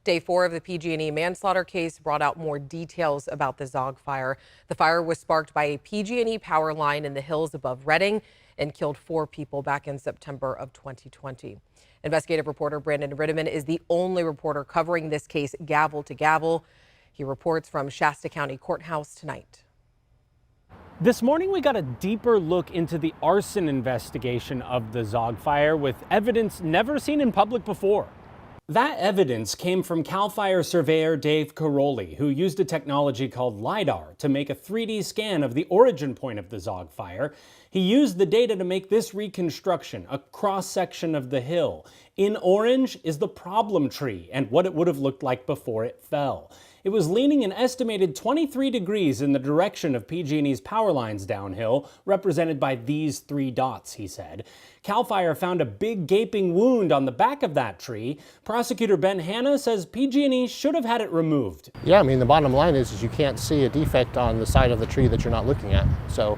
Day 4 of the PG&E manslaughter case brought out more details about the Zogg Fire. The fire was sparked by a PG&E power line in the hills above Reading and killed 4 people back in September of 2020. Investigative reporter Brandon Ritteman is the only reporter covering this case gavel to gavel. He reports from Shasta County Courthouse tonight. This morning, we got a deeper look into the arson investigation of the Zogg Fire with evidence never seen in public before. That evidence came from CAL FIRE surveyor Dave Caroli, who used a technology called LiDAR to make a 3D scan of the origin point of the Zogg Fire. He used the data to make this reconstruction, a cross-section of the hill. In orange is the problem tree and what it would have looked like before it fell. It was leaning an estimated 23 degrees in the direction of PG&E's power lines downhill, represented by these 3 dots, he said. CAL FIRE found a big gaping wound on the back of that tree. Prosecutor Ben Hanna says PG&E should have had it removed. Yeah, I mean, the bottom line is you can't see a defect on the side of the tree that you're not looking at. So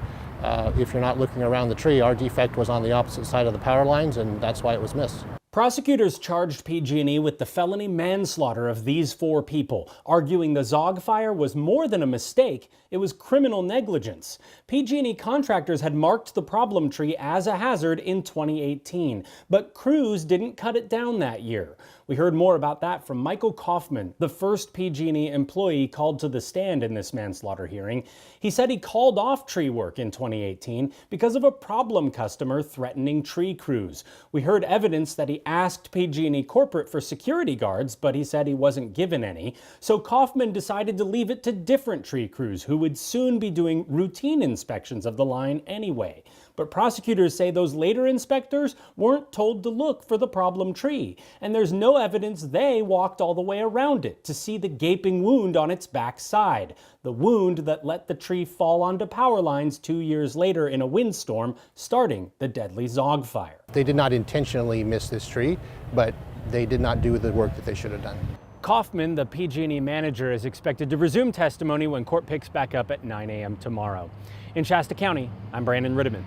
if you're not looking around the tree, our defect was on the opposite side of the power lines, and that's why it was missed. Prosecutors charged PG&E with the felony manslaughter of these 4 people, arguing the Zogg Fire was more than a mistake, it was criminal negligence. PG&E contractors had marked the problem tree as a hazard in 2018, but crews didn't cut it down that year. We heard more about that from Michael Kaufman, the first PG&E employee called to the stand in this manslaughter hearing. He said he called off tree work in 2018 because of a problem customer threatening tree crews. We heard evidence that he asked PG&E corporate for security guards, but he said he wasn't given any. So Kaufman decided to leave it to different tree crews who would soon be doing routine inspections of the line anyway. But prosecutors say those later inspectors weren't told to look for the problem tree, and there's no evidence they walked all the way around it to see the gaping wound on its back side, the wound that let the tree fall onto power lines 2 years later in a windstorm, starting the deadly Zogg Fire. They did not intentionally miss this tree, but they did not do the work that they should have done. Kaufman, the PG&E manager, is expected to resume testimony when court picks back up at 9 a.m. tomorrow. In Shasta County, I'm Brandon Ritteman.